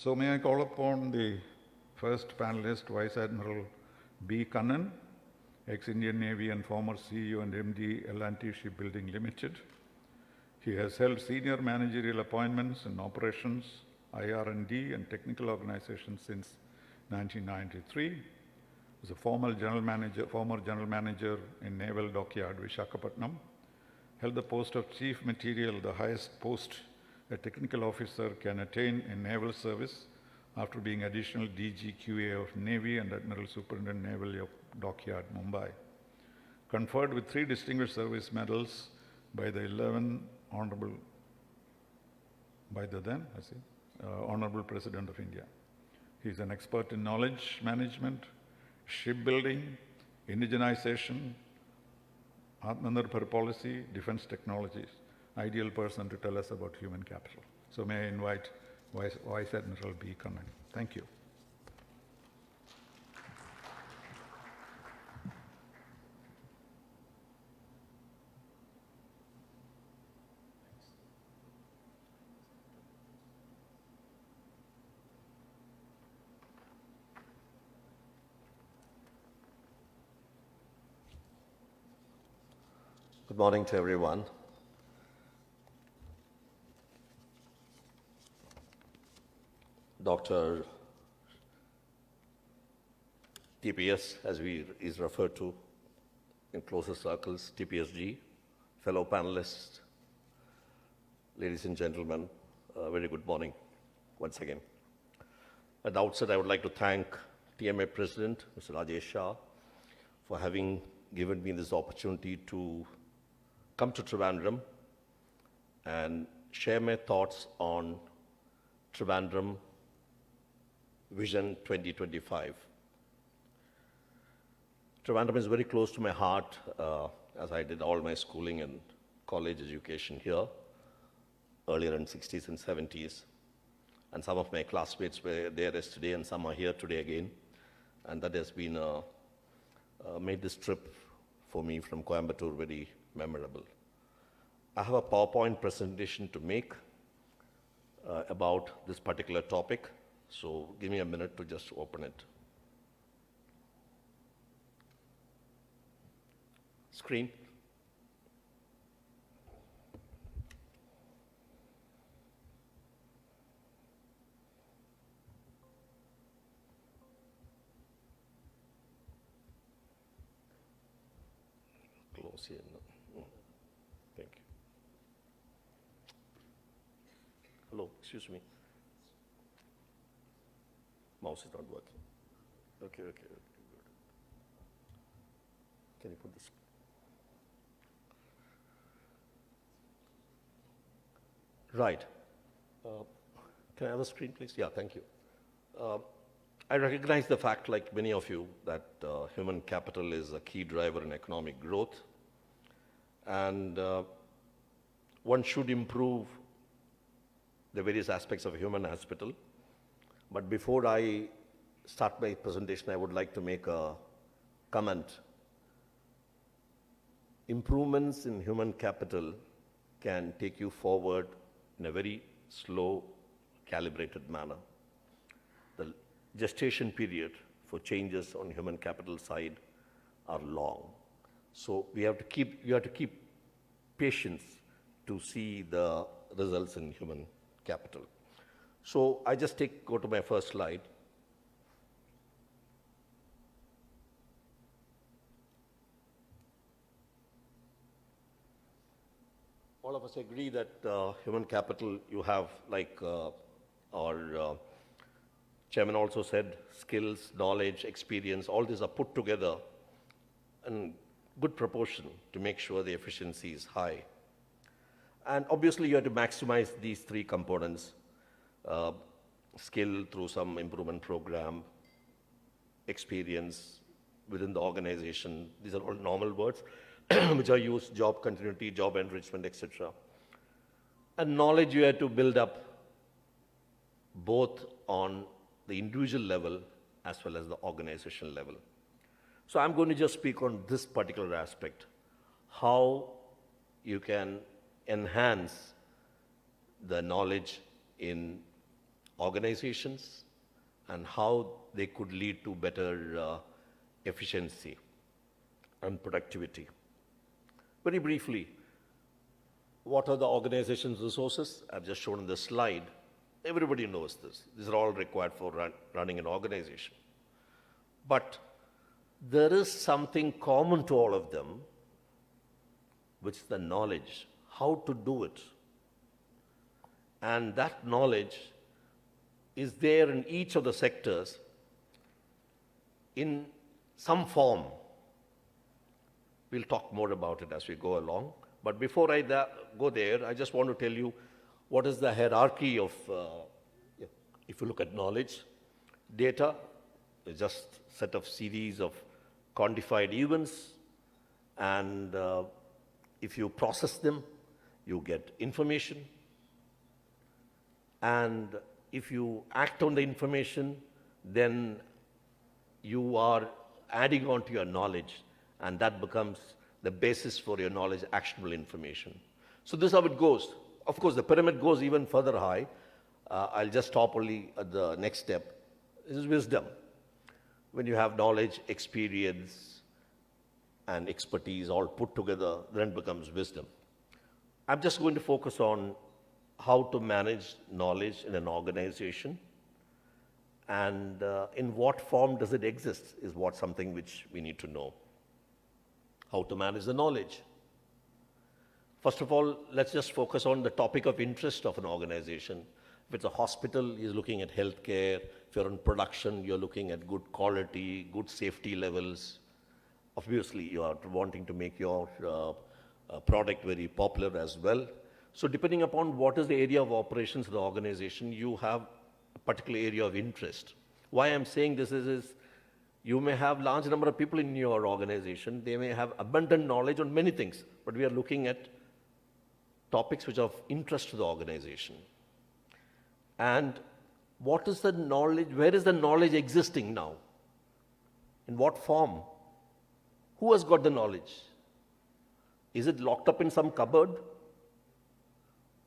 So may I call upon the first panelist, Vice Admiral B.Kannan, ex-Indian Navy and former CEO and MD, L&T Shipbuilding Limited. He has held senior managerial appointments in operations, IR&D, and technical organizations since 1993. He is a former general manager in Naval Dockyard, Visakhapatnam. Held the post of Chief Material, the highest post a technical officer can attain in naval service after being additional DGQA of Navy and Admiral Superintendent Naval Dockyard, Mumbai. Conferred with 3 distinguished service medals by the Honorable President of India. He is an expert in knowledge management, shipbuilding, indigenization, Atmanirbhar policy, defense technologies. Ideal person to tell us about human capital. So may I invite Vice Admiral B.Kannan. Thank you. Good morning to everyone. Dr. TPS, as is referred to in closer circles, TPSG, fellow panelists, ladies and gentlemen, very good morning once again. At the outset, I would like to thank TMA President, Mr. Rajesh Shah, for having given me this opportunity to come to Trivandrum and share my thoughts on Trivandrum Vision 2025. Trivandrum is very close to my heart, as I did all my schooling and college education here, earlier in 60s and 70s. And some of my classmates were there yesterday and some are here today again. And that has been made this trip for me from Coimbatore very memorable. I have a PowerPoint presentation to make about this particular topic. So give me a minute to just open it. Screen. Close here. Thank you. Hello, excuse me. Mouse is not working. Okay, good. Can you put this? Right. Can I have a screen, please? Yeah, thank you. I recognize the fact, like many of you, that human capital is a key driver in economic growth. And one should improve the various aspects of human capital. But before I start my presentation, I would like to make a comment. Improvements in human capital can take you forward in a very slow, calibrated manner. The gestation period for changes on human capital side are long. So you have to keep patience to see the results in human capital. So I just go to my first slide. All of us agree that human capital, you have, like our chairman also said, skills, knowledge, experience, all these are put together in good proportion to make sure the efficiency is high. And obviously you have to maximize these 3 components. Skill through some improvement program, experience within the organization. These are all normal words which are used, job continuity, job enrichment, etc. And knowledge you have to build up both on the individual level as well as the organizational level. So I'm going to just speak on this particular aspect, how you can enhance the knowledge in organizations and how they could lead to better efficiency and productivity. Very briefly, what are the organization's resources? I've just shown in the slide. Everybody knows this. These are all required for running an organization. But there is something common to all of them, which is the knowledge, how to do it. And that knowledge is there in each of the sectors in some form. We'll talk more about it as we go along. But before I go there, I just want to tell you what is the hierarchy of, if you look at knowledge. Data is just a set of series of quantified events, and if you process them, you get information. And if you act on the information, then you are adding on to your knowledge, and that becomes the basis for your knowledge, actionable information. So this is how it goes. Of course, the pyramid goes even further high. I'll just stop only at the next step. This is wisdom. When you have knowledge, experience, and expertise all put together, then it becomes wisdom. I'm just going to focus on how to manage knowledge in an organization, and in what form does it exist is something which we need to know. How to manage the knowledge. First of all, let's just focus on the topic of interest of an organization. If it's a hospital, you're looking at healthcare. If you're in production, you're looking at good quality, good safety levels. Obviously, you are wanting to make your product very popular as well. So depending upon what is the area of operations of the organization, you have a particular area of interest. Why I'm saying this is you may have large number of people in your organization. They may have abundant knowledge on many things, but we are looking at topics which are of interest to the organization. And what is the knowledge? Where is the knowledge existing now? In what form? Who has got the knowledge? Is it locked up in some cupboard?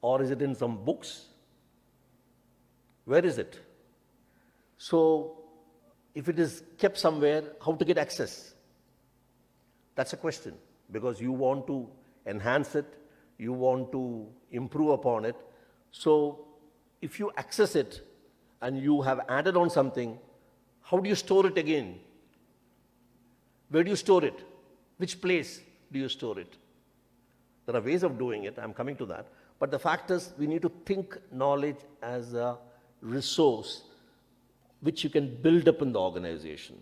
Or is it in some books? Where is it? So, if it is kept somewhere, how to get access? That's a question, because you want to enhance it, you want to improve upon it. So, if you access it and you have added on something, how do you store it again? Where do you store it? Which place do you store it? There are ways of doing it, I'm coming to that. But the fact is, we need to think knowledge as a resource which you can build up in the organization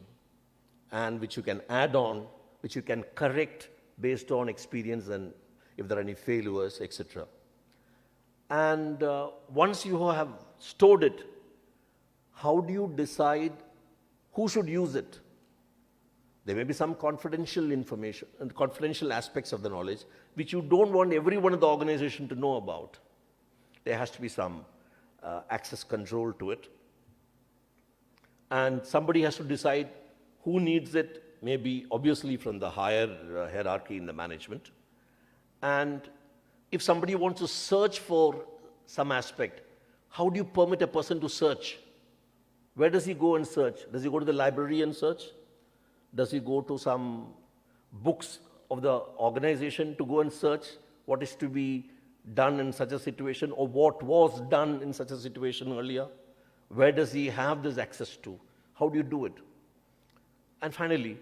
and which you can add on, which you can correct based on experience and if there are any failures, etc. And once you have stored it, how do you decide who should use it? There may be some confidential information and confidential aspects of the knowledge which you don't want everyone in the organization to know about. There has to be some access control to it. And somebody has to decide who needs it, maybe obviously from the higher hierarchy in the management. And if somebody wants to search for some aspect, how do you permit a person to search? Where does he go and search? Does he go to the library and search? Does he go to some books of the organization to go and search what is to be done in such a situation or what was done in such a situation earlier? Where does he have this access to? How do you do it? And finally,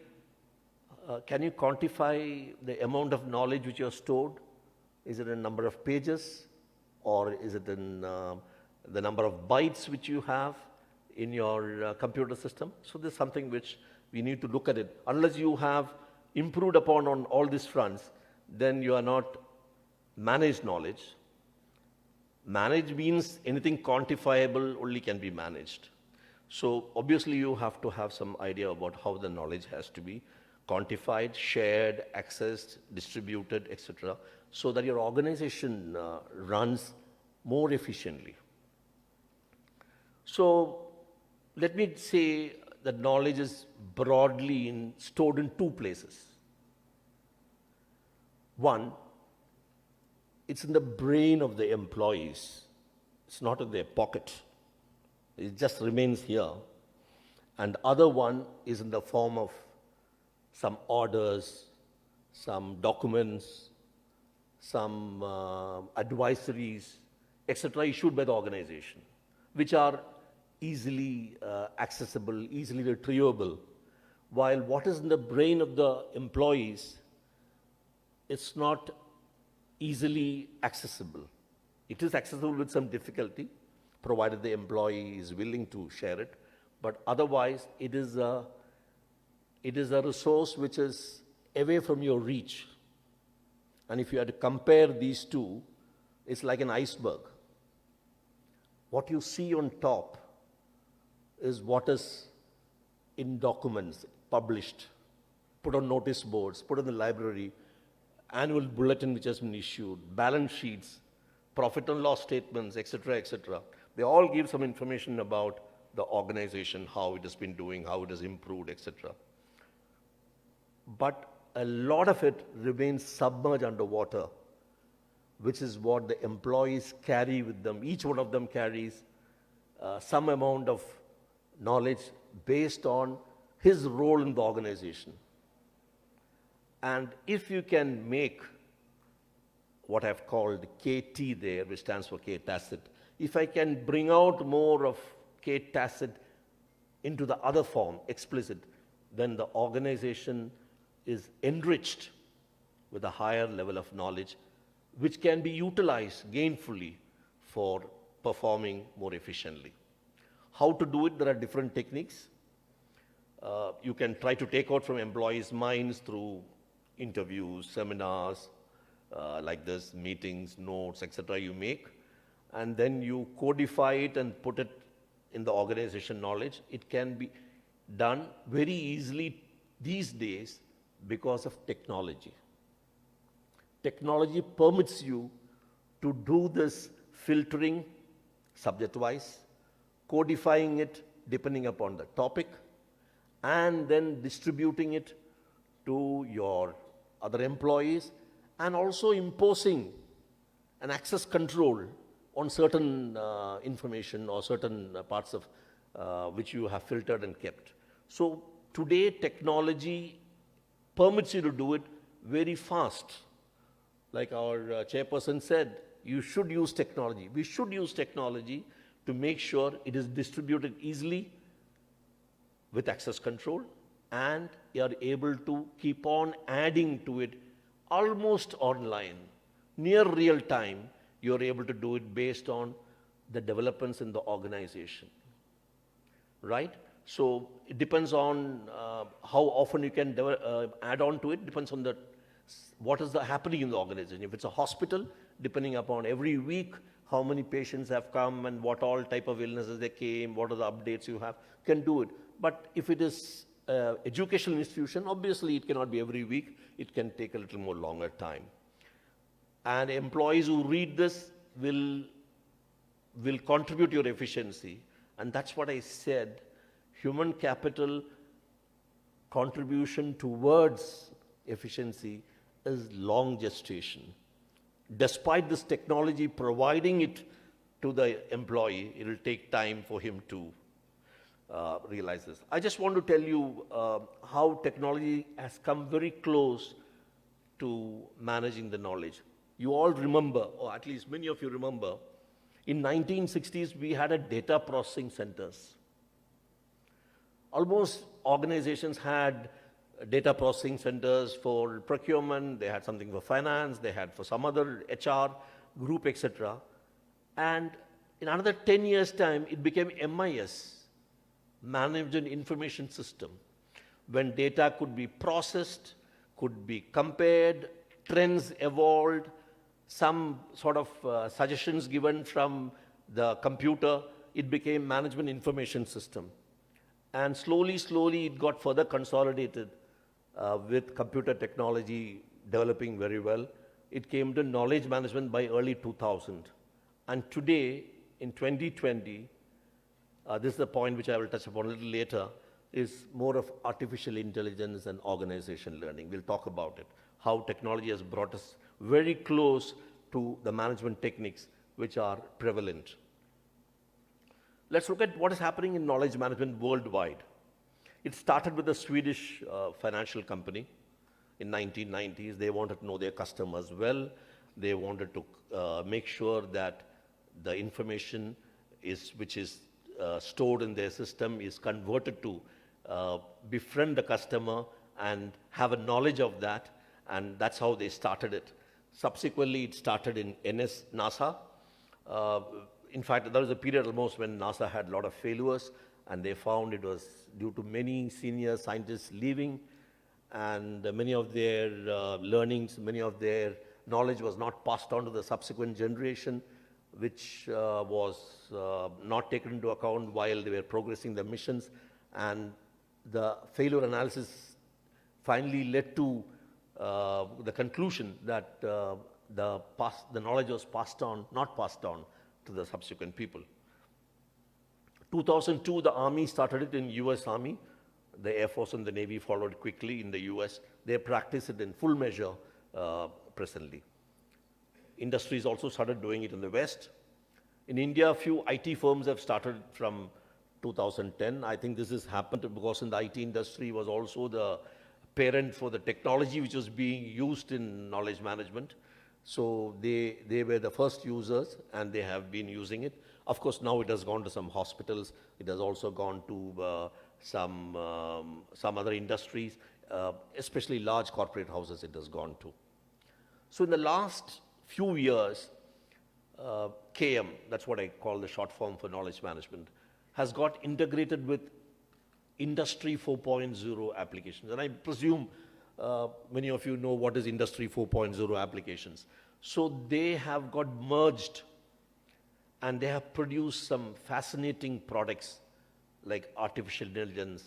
can you quantify the amount of knowledge which you have stored? Is it a number of pages, or is it in the number of bytes which you have in your computer system? So this is something which we need to look at it. Unless you have improved upon on all these fronts, then you are not managed knowledge. Manage means anything quantifiable only can be managed. So obviously you have to have some idea about how the knowledge has to be quantified, shared, accessed, distributed, etc., so that your organization runs more efficiently. So let me say that knowledge is broadly stored in two places. One, it's in the brain of the employees. It's not in their pocket. It just remains here. And other one is in the form of some orders, some documents, some advisories, etc., issued by the organization, which are easily accessible, easily retrievable. While what is in the brain of the employees, it's not easily accessible. It is accessible with some difficulty, provided the employee is willing to share it. But otherwise, it is a resource which is away from your reach. And if you had to compare these two, it's like an iceberg. What you see on top is what is in documents, published, put on notice boards, put in the library, annual bulletin which has been issued, balance sheets, profit and loss statements, etc., etc. They all give some information about the organization, how it has been doing, how it has improved, etc. But a lot of it remains submerged underwater, which is what the employees carry with them. Each one of them carries some amount of knowledge based on his role in the organization. And if you can make what I've called KT there, which stands for K tacit, if I can bring out more of K tacit into the other form, explicit, then the organization is enriched with a higher level of knowledge, which can be utilized gainfully for performing more efficiently. How to do it? There are different techniques. You can try to take out from employees' minds through interviews, seminars, like this, meetings, notes, etc. you make, and then you codify it and put it in the organization knowledge. It can be done very easily these days because of technology. Technology permits you to do this filtering subject-wise, codifying it depending upon the topic, and then distributing it to your other employees, and also imposing an access control on certain information or certain parts of which you have filtered and kept. So today, technology permits you to do it very fast. Like our chairperson said, you should use technology. We should use technology to make sure it is distributed easily with access control, and you are able to keep on adding to it almost online, near real time. You are able to do it based on the developments in the organization, right? So it depends on how often you can add on to it, depends on what is happening in the organization. If it's a hospital, depending upon every week, how many patients have come and what all type of illnesses they came, what are the updates you have, can do it. But if it is educational institution, obviously it cannot be every week. It can take a little more longer time. And employees who read this will contribute to your efficiency. And that's what I said. Human capital contribution towards efficiency is long gestation. Despite this technology providing it to the employee, it will take time for him to realize this. I just want to tell you how technology has come very close to managing the knowledge. You all remember, or at least many of you remember, in 1960s we had a data processing centers. Almost organizations had data processing centers for procurement, they had something for finance, they had for some other HR group, etc. And in another 10 years' time, it became MIS, Management Information System, when data could be processed, could be compared, trends evolved, some sort of suggestions given from the computer, it became Management Information System. And slowly, slowly, it got further consolidated with computer technology developing very well. It came to knowledge management by early 2000. And today, in 2020, this is the point which I will touch upon a little later, is more of artificial intelligence and organization learning. We'll talk about it, how technology has brought us very close to the management techniques which are prevalent. let's look at what is happening in knowledge management worldwide. It started with a Swedish financial company in 1990s. They wanted to know their customers well. They wanted to make sure that the information which is stored in their system is converted to befriend the customer and have a knowledge of that, and that's how they started it. Subsequently, it started in NASA. In fact, there was a period almost when NASA had a lot of failures, and they found it was due to many senior scientists leaving, and many of their learnings, many of their knowledge was not passed on to the subsequent generation, which was not taken into account while they were progressing the missions. And the failure analysis finally led to the conclusion that the knowledge was not passed on to the subsequent people. 2002, the Army started it in US Army. The Air Force and the Navy followed quickly in the US. They practice it in full measure presently. Industries also started doing it in the West. In India, a few IT firms have started from 2010. I think this has happened because in the IT industry was also the parent for the technology which was being used in knowledge management. So they were the first users, and they have been using it. Of course, now it has gone to some hospitals. It has also gone to some other industries, especially large corporate houses it has gone to. So in the last few years, KM, that's what I call the short form for knowledge management, has got integrated with Industry 4.0 applications. And I presume many of you know what is Industry 4.0 applications. So they have got merged, and they have produced some fascinating products like artificial intelligence,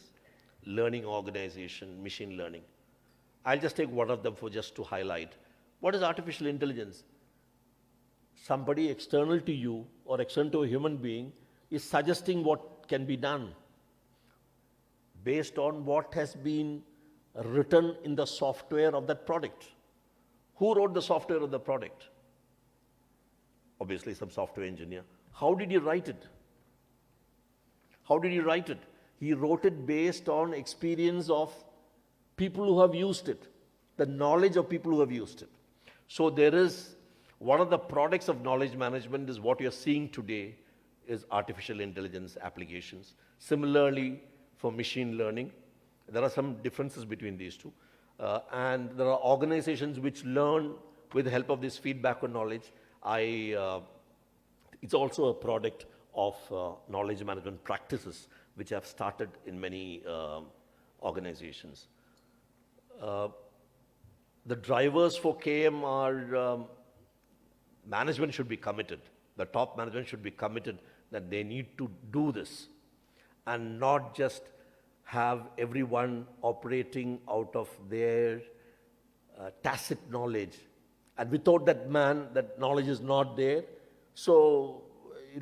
learning organization, machine learning. I'll just take one of them for just to highlight. What is artificial intelligence? Somebody external to you or external to a human being is suggesting what can be done based on what has been written in the software of that product. Who wrote the software of the product? Obviously, some software engineer. How did he write it? How did he write it? He wrote it based on experience of people who have used it, the knowledge of people who have used it. So there is one of the products of knowledge management is what you're seeing today is artificial intelligence applications. Similarly, for machine learning, there are some differences between these two. And there are organizations which learn with the help of this feedback on knowledge. It's also a product of knowledge management practices which have started in many organizations. The drivers for KM are management should be committed. The top management should be committed that they need to do this and not just have everyone operating out of their tacit knowledge. And without that man, that knowledge is not there. So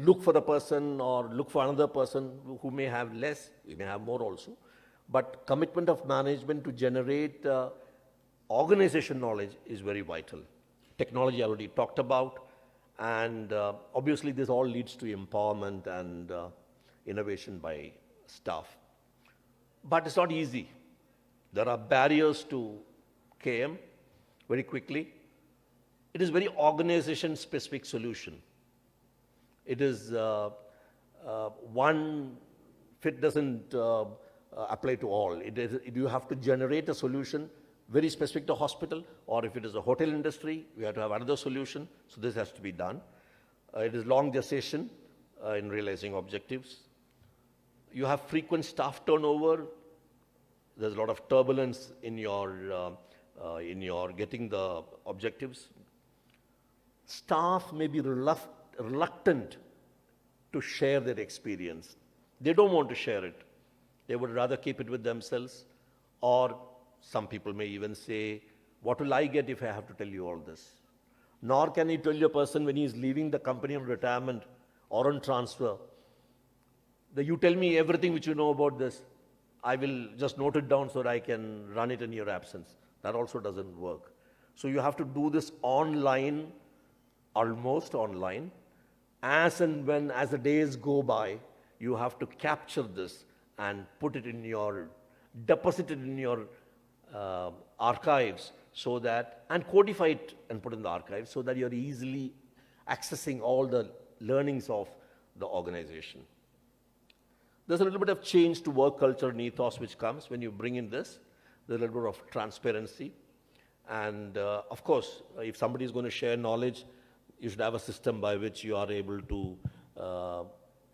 look for the person or look for another person who may have less, we may have more also. But commitment of management to generate organization knowledge is very vital. Technology I already talked about. And obviously this all leads to empowerment and innovation by staff. But it's not easy. There are barriers to KM very quickly. It is very organization-specific solution. It is one fit doesn't apply to all. You have to generate a solution very specific to hospital, or if it is a hotel industry, we have to have another solution. So this has to be done. It is long gestation in realizing objectives. You have frequent staff turnover. There's a lot of turbulence in your getting the objectives. Staff may be reluctant to share their experience. They don't want to share it. They would rather keep it with themselves, or some people may even say, what will I get if I have to tell you all this? Nor can he tell a person when he is leaving the company on retirement or on transfer, that you tell me everything which you know about this. I will just note it down so that I can run it in your absence. That also doesn't work. So you have to do this online, almost online. As and when, as the days go by, you have to capture this and put it in your, deposit it in your archives so that, and codify it and put in the archives so that you're easily accessing all the learnings of the organization. There's a little bit of change to work culture and ethos which comes when you bring in this. There's a little bit of transparency. And of course, if somebody is going to share knowledge, you should have a system by which you are able to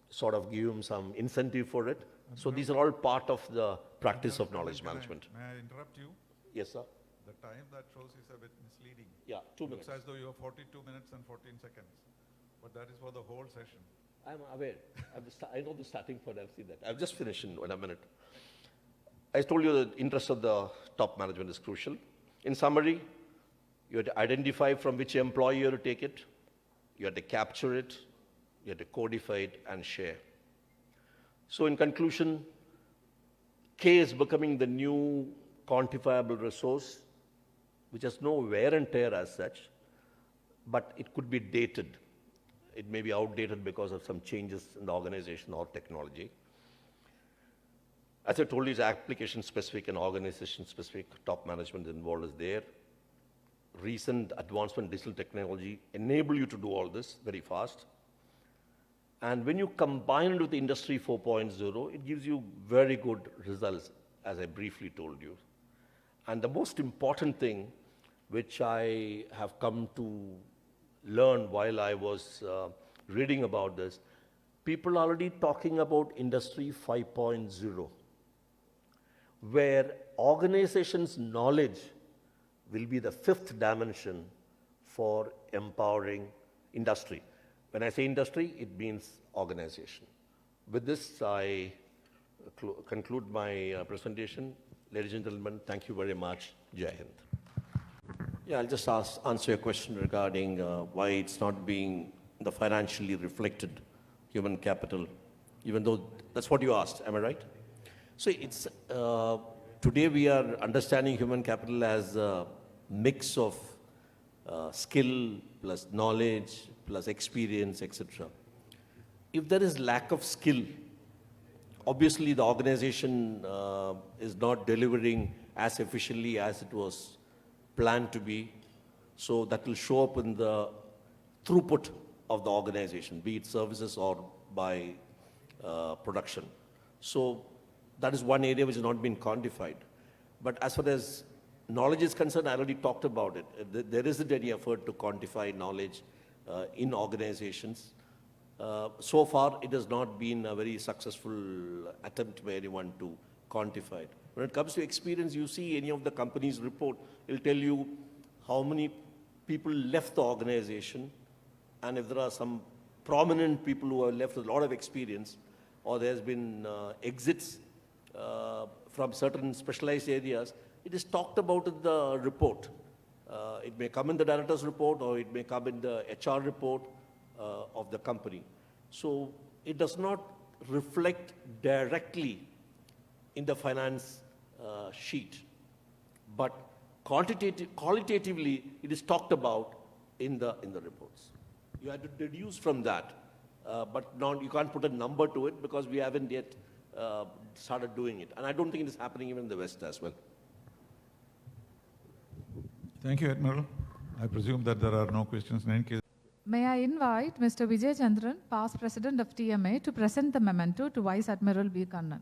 sort of give them some incentive for it. So these are all part of the practice of knowledge management. May I interrupt you? Yes, sir. The time that shows is a bit misleading. Yeah, 2 minutes. Looks as though you have 42 minutes and 14 seconds. But that is for the whole session. I'm aware. I know the starting point. I've seen that. I've just finished in a minute. I told you the interest of the top management is crucial. In summary, you have to identify from which employee you have to take it. You have to capture it. You have to codify it and share. So in conclusion, K is becoming the new quantifiable resource, which has no wear and tear as such, but it could be dated. It may be outdated because of some changes in the organization or technology. As I told you, it's application-specific and organization-specific. Top management involved is there. Recent advancement in digital technology enable you to do all this very fast. And when you combine it with Industry 4.0, it gives you very good results, as I briefly told you. And the most important thing, which I have come to learn while I was reading about this, people are already talking about Industry 5.0, where organizations' knowledge will be the fifth dimension for empowering industry. When I say industry, it means organization. With this, I conclude my presentation. Ladies and gentlemen, thank you very much. Jai Hind. Yeah, I'll just answer your question regarding why it's not being the financially reflected human capital, even though that's what you asked. Am I right? So it's today we are understanding human capital as a mix of skill plus knowledge plus experience, etc. If there is lack of skill, obviously the organization is not delivering as efficiently as it was planned to be. So that will show up in the throughput of the organization, be it services or by production. So that is one area which has not been quantified. But as far as knowledge is concerned, I already talked about it. There isn't any effort to quantify knowledge in organizations. So far, it has not been a very successful attempt by anyone to quantify it. When it comes to experience, you see any of the company's report, it will tell you how many people left the organization, and if there are some prominent people who have left with a lot of experience, or there's been exits from certain specialized areas, it is talked about in the report. It may come in the director's report, or it may come in the HR report of the company. So it does not reflect directly in the finance sheet, but qualitatively it is talked about in the reports. You have to deduce from that, but you can't put a number to it because we haven't yet started doing it. And I don't think it is happening even in the West as well. Thank you, Admiral. I presume that there are no questions in any case. May I invite Mr. Vijay Chandran, past president of TMA, to present the memento to Vice Admiral B.Kannan.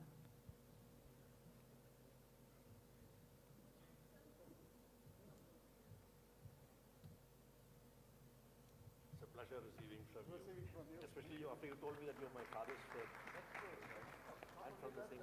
It's a pleasure receiving from you. Especially after you told me that you're my father's friend. And from the same